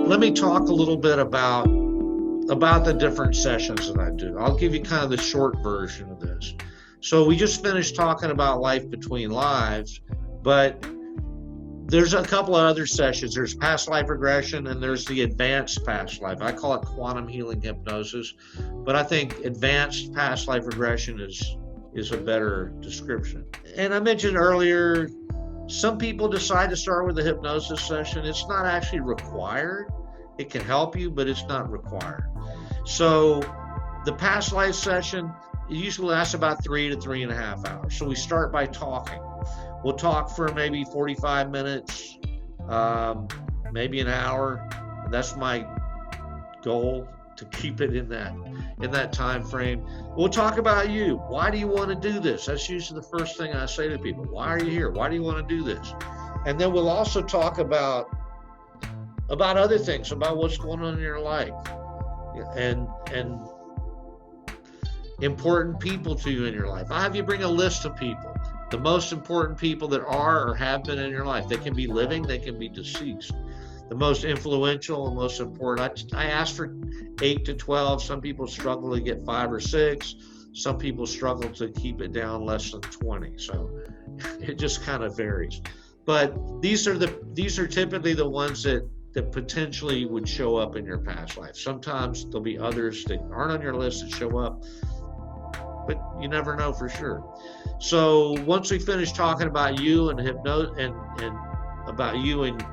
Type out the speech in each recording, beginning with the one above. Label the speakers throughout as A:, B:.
A: Let me talk a little bit about the different sessions that I do. I'll give you kind of the short version of this. So we just finished talking about life between lives, but there's a couple of other sessions. There's past life regression and there's the advanced past life. I call it quantum healing hypnosis, but I think advanced past life regression is a better description. And I mentioned earlier, some people decide to start with a hypnosis session. It's not actually required. It can help you, but it's not required. So the past life session usually lasts about 3 to 3.5 hours. So we start by talking. We'll talk for maybe 45 minutes, maybe an hour. That's my goal, to keep it in that time frame. We'll talk about you. Why do you want to do this? That's usually the first thing I say to people. Why are you here? Why do you want to do this? And then we'll also talk about other things, about what's going on in your life and important people to you in your life. I'll have you bring a list of people, the most important people that are or have been in your life. They can be living, they can be deceased. The most influential and most important. I ask for 8 to 12. Some people struggle to get 5 or 6. Some people struggle to keep it down less than 20. So it just kind of varies. But these are typically the ones that potentially would show up in your past life. Sometimes there'll be others that aren't on your list that show up, but you never know for sure. So once we finish talking about you and and about you and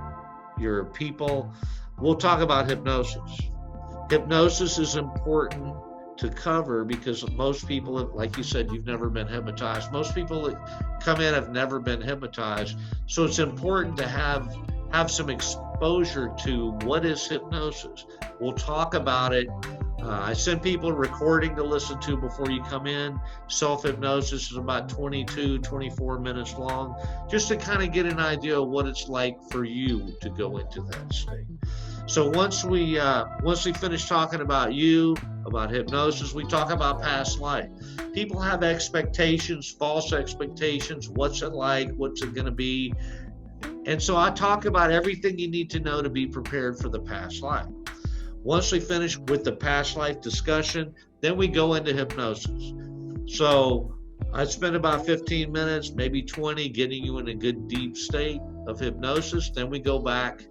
A: your people, we'll talk about hypnosis. Hypnosis is important to cover because most people, like you said, you've never been hypnotized. Most people that come in have never been hypnotized. So it's important to have some exposure to what is hypnosis. We'll talk about it. I send people a recording to listen to before you come in. Self-hypnosis is about 22, 24 minutes long, just to kind of get an idea of what it's like for you to go into that state. So once we finish talking about you, about hypnosis, we talk about past life. People have expectations, false expectations. What's it like? What's it going to be? And so I talk about everything you need to know to be prepared for the past life. Once we finish with the past life discussion, then we go into hypnosis. So I spend about 15 minutes, maybe 20, getting you in a good deep state of hypnosis. Then we go back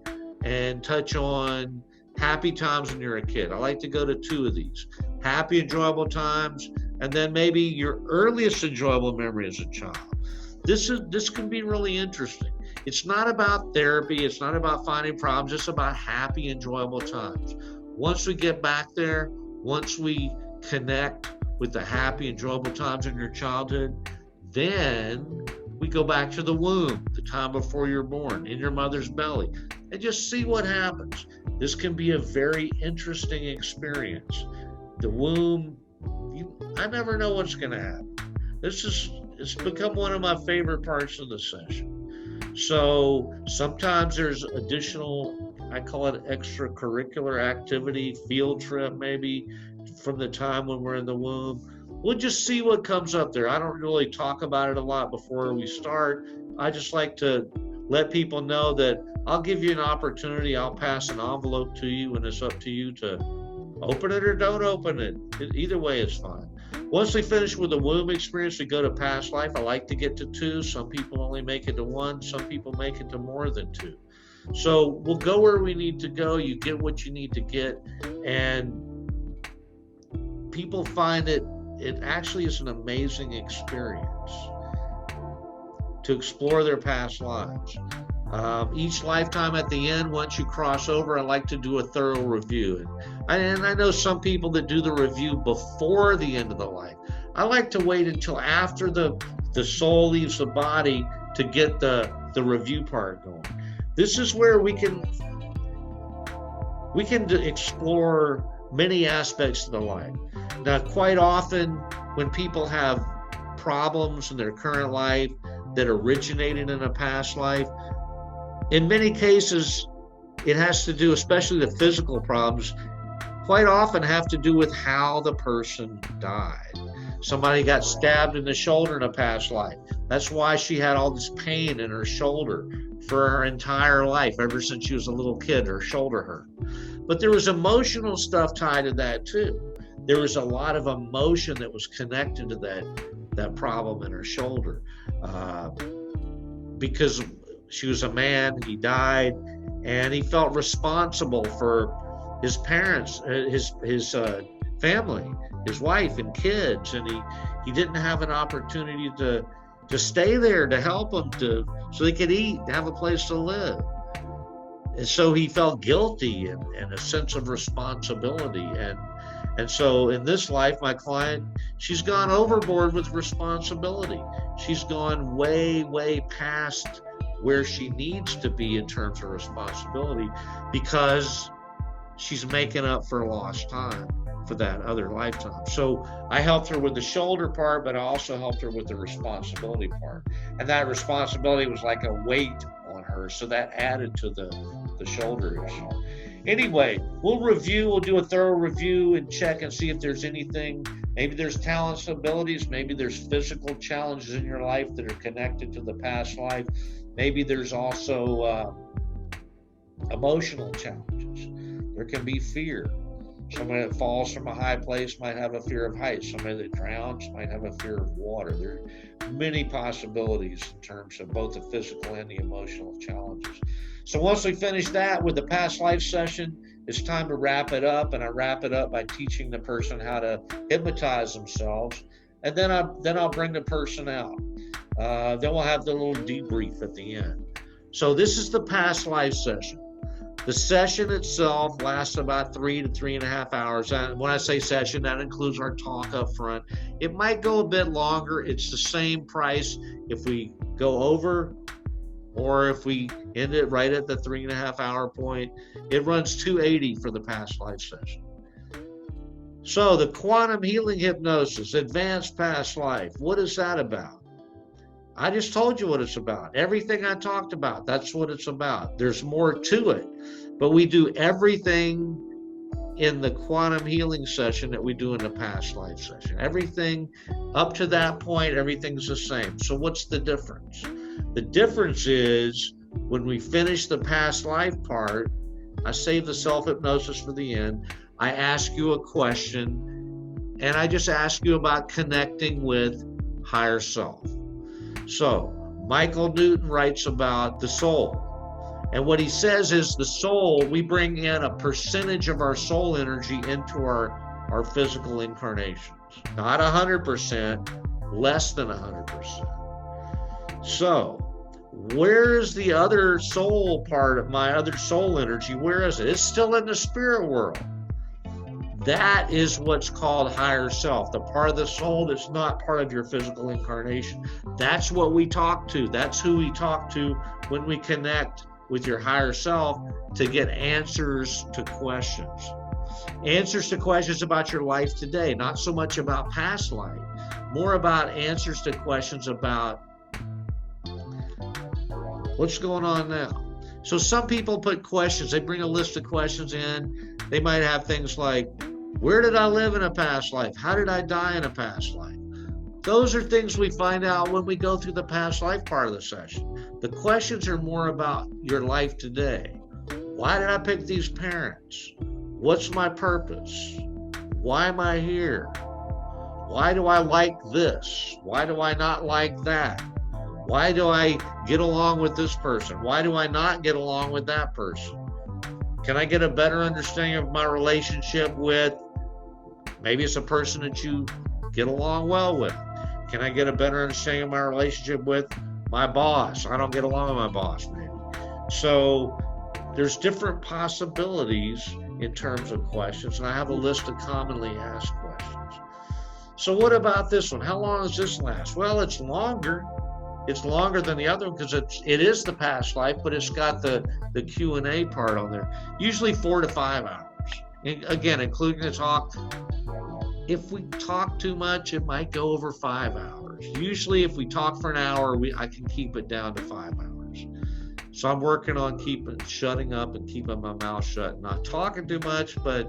A: and touch on happy times when you're a kid. I like to go to 2 of these. Happy, enjoyable times, and then maybe your earliest enjoyable memory as a child. This can be really interesting. It's not about therapy. It's not about finding problems. It's about happy, enjoyable times. Once we get back there, once we connect with the happy, enjoyable times in your childhood, then we go back to the womb, the time before you're born, in your mother's belly, and just see what happens. This can be a very interesting experience. The womb, I never know what's going to happen. It's become one of my favorite parts of the session. So sometimes there's additional, I call it extracurricular activity, field trip maybe, from the time when we're in the womb. We'll just see what comes up there. I don't really talk about it a lot before we start. I just like to let people know that I'll give you an opportunity. I'll pass an envelope to you, and it's up to you to open it or don't open it. Either way is fine. Once we finish with the womb experience, we go to past life. I like to get to 2. Some people only make it to 1. Some people make it to more than 2. So we'll go where we need to go. You get what you need to get. And people find it actually is an amazing experience to explore their past lives. Each lifetime at the end, once you cross over, I like to do a thorough review. And I know some people that do the review before the end of the life. I like to wait until after the soul leaves the body to get the review part going. This is where we can explore many aspects of the life. Now, quite often when people have problems in their current life that originated in a past life, in many cases, it has to do, especially the physical problems, quite often have to do with how the person died. Somebody got stabbed in the shoulder in a past life. That's why she had all this pain in her shoulder for her entire life, ever since she was a little kid. Her shoulder hurt. But there was emotional stuff tied to that too. There was a lot of emotion that was connected to that problem in her shoulder, because she was a man, he died, and he felt responsible for his parents, his family, his wife and kids, and he didn't have an opportunity to stay there to help them so they could eat, have a place to live. And so he felt guilty and a sense of responsibility. And so in this life, my client, she's gone overboard with responsibility. She's gone way, way past where she needs to be in terms of responsibility, because she's making up for lost time for that other lifetime. So I helped her with the shoulder part, but I also helped her with the responsibility part. And that responsibility was like a weight on her, so that added to the shoulder issue. Anyway, we'll do a thorough review and check and see if there's anything. Maybe there's talents and abilities. Maybe there's physical challenges in your life that are connected to the past life. Maybe there's also emotional challenges. There can be fear. Somebody that falls from a high place might have a fear of heights. Somebody that drowns might have a fear of water. There are many possibilities in terms of both the physical and the emotional challenges. So once we finish that with the past life session, it's time to wrap it up. And I wrap it up by teaching the person how to hypnotize themselves. And then I'll bring the person out. Then we'll have the little debrief at the end. So this is the past life session. The session itself lasts about 3 to 3.5 hours. And when I say session, that includes our talk up front. It might go a bit longer. It's the same price if we go over or if we end it right at the 3.5 hour point. It runs $280 for the past life session. So the Quantum Healing Hypnosis, Advanced Past Life, what is that about? I just told you what it's about. Everything I talked about, that's what it's about. There's more to it, but we do everything in the quantum healing session that we do in the past life session. Everything up to that point, everything's the same. So what's the difference? The difference is when we finish the past life part, I save the self-hypnosis for the end. I ask you a question, and I just ask you about connecting with higher self. So Michael Newton writes about the soul. And what he says is the soul, we bring in a percentage of our soul energy into our physical incarnations. Not 100%, less than 100%. So where is the other soul part of my other soul energy? Where is it? It's still in the spirit world. That is what's called higher self, the part of the soul that's not part of your physical incarnation. That's what we talk to. That's who we talk to when we connect with your higher self to get answers to questions. Answers to questions about your life today, not so much about past life, more about answers to questions about what's going on now. So some people put questions, they bring a list of questions in. They might have things like, where did I live in a past life? How did I die in a past life? Those are things we find out when we go through the past life part of the session. The questions are more about your life today. Why did I pick these parents? What's my purpose? Why am I here? Why do I like this? Why do I not like that? Why do I get along with this person? Why do I not get along with that person? Can I get a better understanding of my relationship with, maybe it's a person that you get along well with. Can I get a better understanding of my relationship with my boss? I don't get along with my boss, maybe. So there's different possibilities in terms of questions, and I have a list of commonly asked questions. So what about this one? How long does this last? Well, it's longer. It's longer than the other one because it is the past life, but it's got the Q&A part on there. Usually 4 to 5 hours. And again, including the talk. If we talk too much, it might go over 5 hours. Usually if we talk for an hour, I can keep it down to 5 hours. So I'm working on shutting up and keeping my mouth shut, not talking too much, but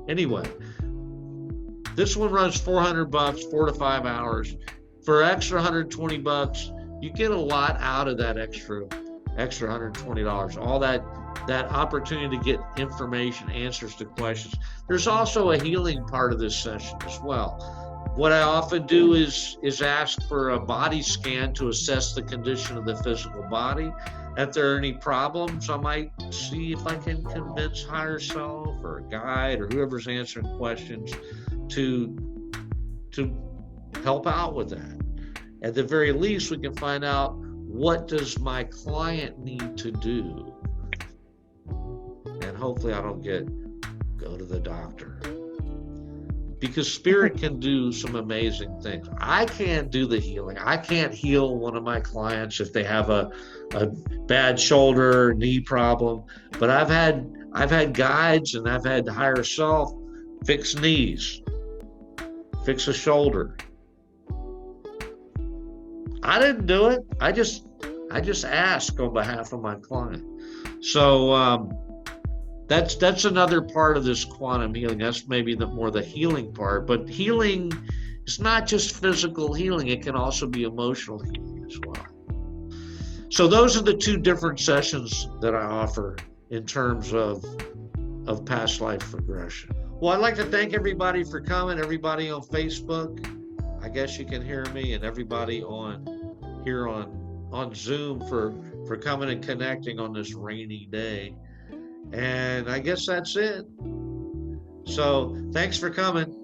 A: anyway. This one runs $400, 4 to 5 hours. For extra $120, you get a lot out of that extra $120. All that opportunity to get information, answers to questions. There's also a healing part of this session as well. What I often do is ask for a body scan to assess the condition of the physical body. If there are any problems, I might see if I can convince higher self or a guide or whoever's answering questions to help out with that. At the very least, we can find out, what does my client need to do? And hopefully I don't go to the doctor. Because spirit can do some amazing things. I can't do the healing. I can't heal one of my clients if they have a bad shoulder, knee problem. But I've had guides and I've had higher self fix knees, fix a shoulder. I didn't do it. I just asked on behalf of my client. So that's another part of this quantum healing. That's maybe the healing part. But healing is not just physical healing. It can also be emotional healing as well. So those are the two different sessions that I offer in terms of past life regression. Well, I'd like to thank everybody for coming, everybody on Facebook. I guess you can hear me, and everybody on Zoom for coming and connecting on this rainy day. And I guess that's it. So thanks for coming.